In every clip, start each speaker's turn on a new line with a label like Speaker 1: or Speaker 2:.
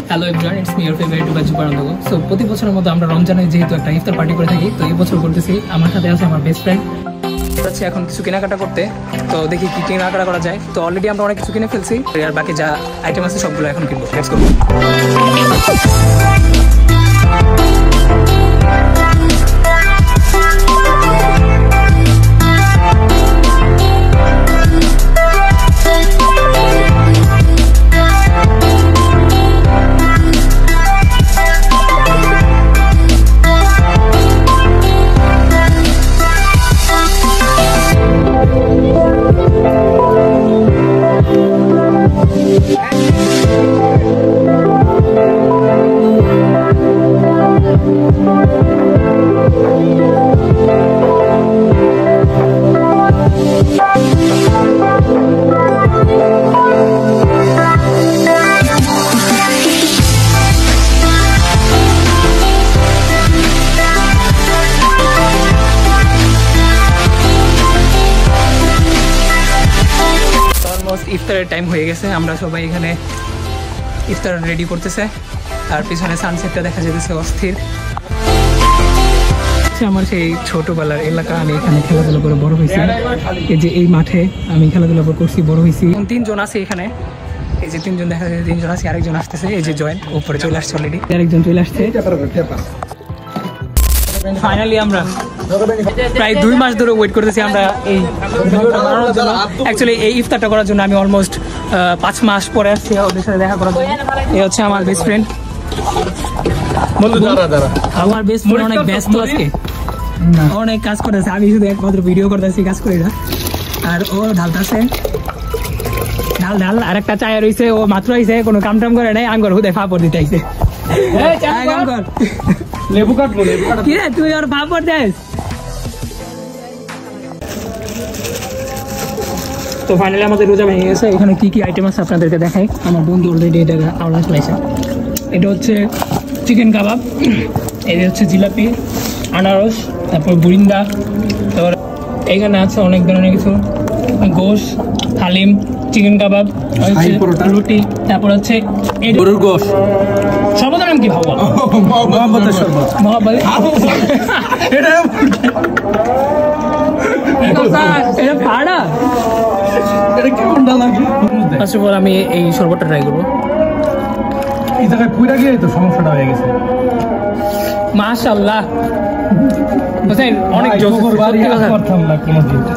Speaker 1: Hello everyone, it's me your favourite YouTuber জুবারান্দগো। So প্রতি বছরের মতো আমরা রমজানে যেহেতু একটা ইফতার পার্টি করে থাকি, তো এই বছর করতেছি। আমার সাথে আছে আমার বেস্ট ফ্রেন্ড। যাচ্ছি এখন কিছু কেনাকাটা করতে, তো দেখি কি কেনাকাটা করা যায়। তো অলরেডি আমরা অনেক কিছু কিনে ফেলছি, আর বাকি যা আইটেম আছে সবগুলো এখন কিনবো। Let's go. ইফতারের টাইম হয়ে গেছে, আমরা সবাই এখানে ইফতার রেডি করতেছে, আর পিছনে সানসেটটা দেখা যেতেছে অস্থির। আমার সেই ছোটবেলার এলাকা, আমি এখানে খেলাধুলা করে বড় হয়েছি। এই যে এই মাঠে আমি খেলাধুলা করছি, বড় হয়েছি। 3জন আছে এখানে, এই যে 3জন দেখা যাচ্ছে, 3জন আছে, আরেকজন আসতেছে। এই যে জয়েন্ট উপরে চলে আসছে অলরেডি, আরেকজন চলে আসছে। ফাইনালি আমরা প্রায় 2 মাস ধরে ওয়েট করতেছি আমরা এই ভিডিওটা বানানোর জন্য। অ্যাকচুয়ালি এই ইফতারটা করার জন্য আমি অলমোস্ট 5 মাস পরে আসছি ওদের সাথে দেখা করার জন্য। এই হচ্ছে আমার বেস্ট ফ্রেন্ড। আমার বেস্ট ফ্রেন্ড অনেক ব্যস্ত আজকে, অনেক কাজ করতেছে। আমি শুধু একমাত্র ভিডিও করতেছি, কাজ করি না। আর ও ঢালতেছে ঢাল আর একটা চায় রয়েছে, ও মাত্র আইছে, কোনো কাম টাম করে নাই, আঙ্গর হুদে ফাপড় দিতে আইছে। লেবু কাটবো, কি রে তুই আর ফাপড় দেস? তো ফাইনালি আমাদের রোজা ভেঙে গেছে। এখানে কি কি আইটেম আছে আপনাদেরকে দেখাই। আমার বন্ধু অলরেডি এটা আওড়া চলাইছে। এটা হচ্ছে চিকেন কাবাব, এটা হচ্ছে জিলাপি, আনারস, তারপর বুরিন্দা, তারপর এখানে আছে অনেক ধরনের কিছু, গোশ, হালিম, চিকেন কাবাব, রুটি, তারপর হচ্ছে গরুর গোশ। শরবতের নাম কি ভাবো? মহব্বতের শরবত। মহব্বত আমি এই শরবতটা ট্রাই করবো। এই জায়গায় পুরা গিয়ে তো সমস্যাটা হয়ে গেছে। মাশাআল্লাহ হোসেন, অনেক জোশ।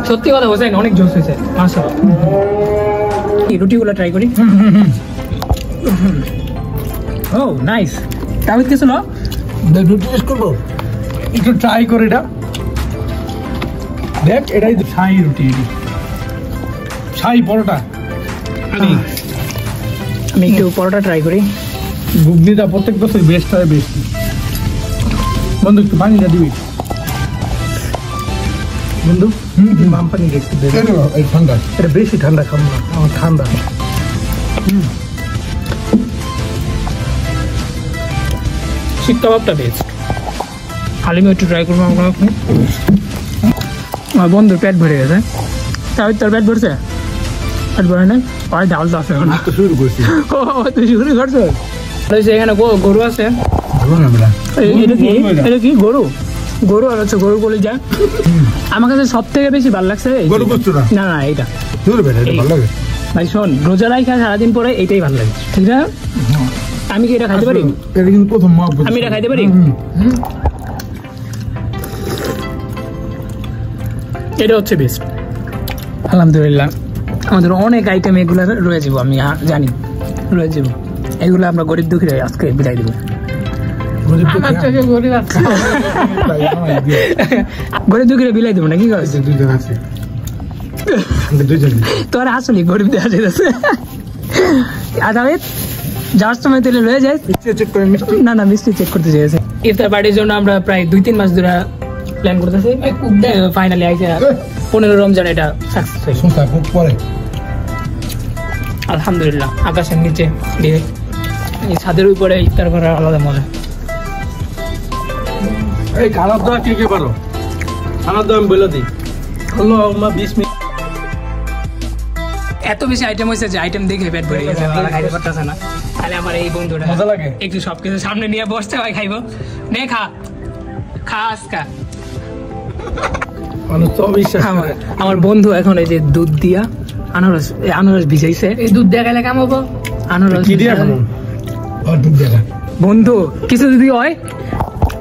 Speaker 1: সত্যি কথা হোসেন, অনেক জোশ হয়েছে মাশাআল্লাহ। এই রুটিগুলো ট্রাই করি। ও নাইস। তাবিদ কিছু না, রুটি টেস্ট করবো, একটু ট্রাই করে। এটা দেখ, এটাই তো শাহী রুটি, শাহী পরোটা। আমি একটু পরোটা ট্রাই করি। ঘুগনিটা প্রত্যেক বছর বেস্ট হয়, বেস্ট। বন্ধু একটু পানিটা দিবি বন্ধু। মাম পানি একটু ঠান্ডা, এটা বেশি ঠান্ডা খাবো না, আমার ঠান্ডা। শিক কাবাবটা বেস্ট। হালিমও একটু ট্রাই করবো আমরা। আমার বন্ধুর পেট ভরে গেছে। তাই তোর পেট ভরছে? পেট ভরে নাই, পায়ে ডালটা আছে এখন। শুরু করছি। ও তুই শুরু করছো? এখানে গরু আছে। এটা কি গরু? গরু আর হচ্ছে গরু বলে যায়। আমার কাছে সব থেকে বেশি ভালো লাগছে না না এটা ভাই। শোন, রোজা রাখা সারাদিন পরে এইটাই ভালো লাগে, ঠিক না? আমি কি এটা খাইতে পারি? আমি এটা খাইতে পারি? এটা হচ্ছে বেস্ট আলহামদুলিল্লাহ। আমাদের অনেক আইটেম এগুলো রয়ে যাবো, আমি জানি রয়ে যাবো। এগুলো আমরা গরিব দুঃখীরা আজকে বিদায় দেবো। গরিব দুঃখীরা বিলাই দেবো না, কি করছে? তোর আসলে গরিব দেখা যাচ্ছে। যাওয়ার সময় তেলে রয়ে যায় না, না মিষ্টি চেক করতে চেয়েছে। ইফতার পার্টির জন্য আমরা প্রায় 2-3 মাস ধরে প্ল্যান করতেছি। ফাইনালি আইছে 15 রমজান, এটা সাকসেস হয়েছে আলহামদুলিল্লাহ। আকাশের নিচে ছাদের উপরে ইফতার করার আলাদা মজা। এই খারাপ দাওয়া কে পারো? খারাপ দাওয়া আমি বলে দিই, হলো 20 মিনিট। এত বেশি আইটেম হয়েছে যে আইটেম দেখে পেট ভরে গেছে, খাইতে পারতেছে না। খালি আমার এই বন্ধুটা
Speaker 2: মজা লাগে
Speaker 1: একটু সবকিছু সামনে নিয়ে বসতে হয় খাইবো নে খা খা আজকা
Speaker 2: মানুষ তো অবিশ্বাস করে।
Speaker 1: আমার বন্ধু এখন এই যে দুধ দিয়া আনারস ভিজাইছে
Speaker 3: এই দুধ দিয়ে গেলে কামাবো
Speaker 1: আনারস
Speaker 2: কি দিয়া খাবো দুধ দেখা
Speaker 1: বন্ধু কিছু যদি হয়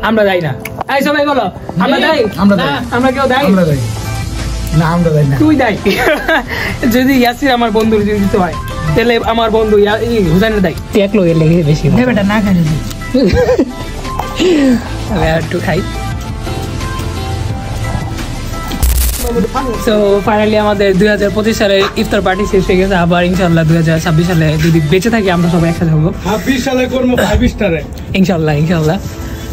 Speaker 1: আমরা যাই না এই সবাই বলো আমরা যাই
Speaker 2: আমরা যাই।
Speaker 1: আমরা কেউ যাই
Speaker 2: আমরা যাই না আমরা যাই না
Speaker 1: তুই যাই যদি ইয়াসির আমার বন্ধুর যদি দিতে হয় তাহলে আমার বন্ধু হুসাইনের দায় একলো এর লেগে বেশি
Speaker 3: বেটা না খাই
Speaker 1: একটু খাই তো ফাইনালি আমাদের 2025 সালে ইফতার পার্টি শেষ হয়ে গেছে আবার ইনশাল্লাহ 2026 সালে যদি বেঁচে থাকি আমরা সবাই একসাথে হবো
Speaker 2: 26 সালে করবো 5 স্টারে
Speaker 1: ইনশাল্লাহ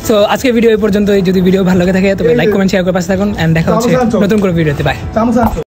Speaker 1: তো আজকে ভিডিও এই পর্যন্ত যদি ভিডিও ভালো লাগে থাকে তবে লাইক কমেন্ট শেয়ার করে পাশে থাকুন এন্ড দেখা হচ্ছে নতুন করে ভিডিওতে বাই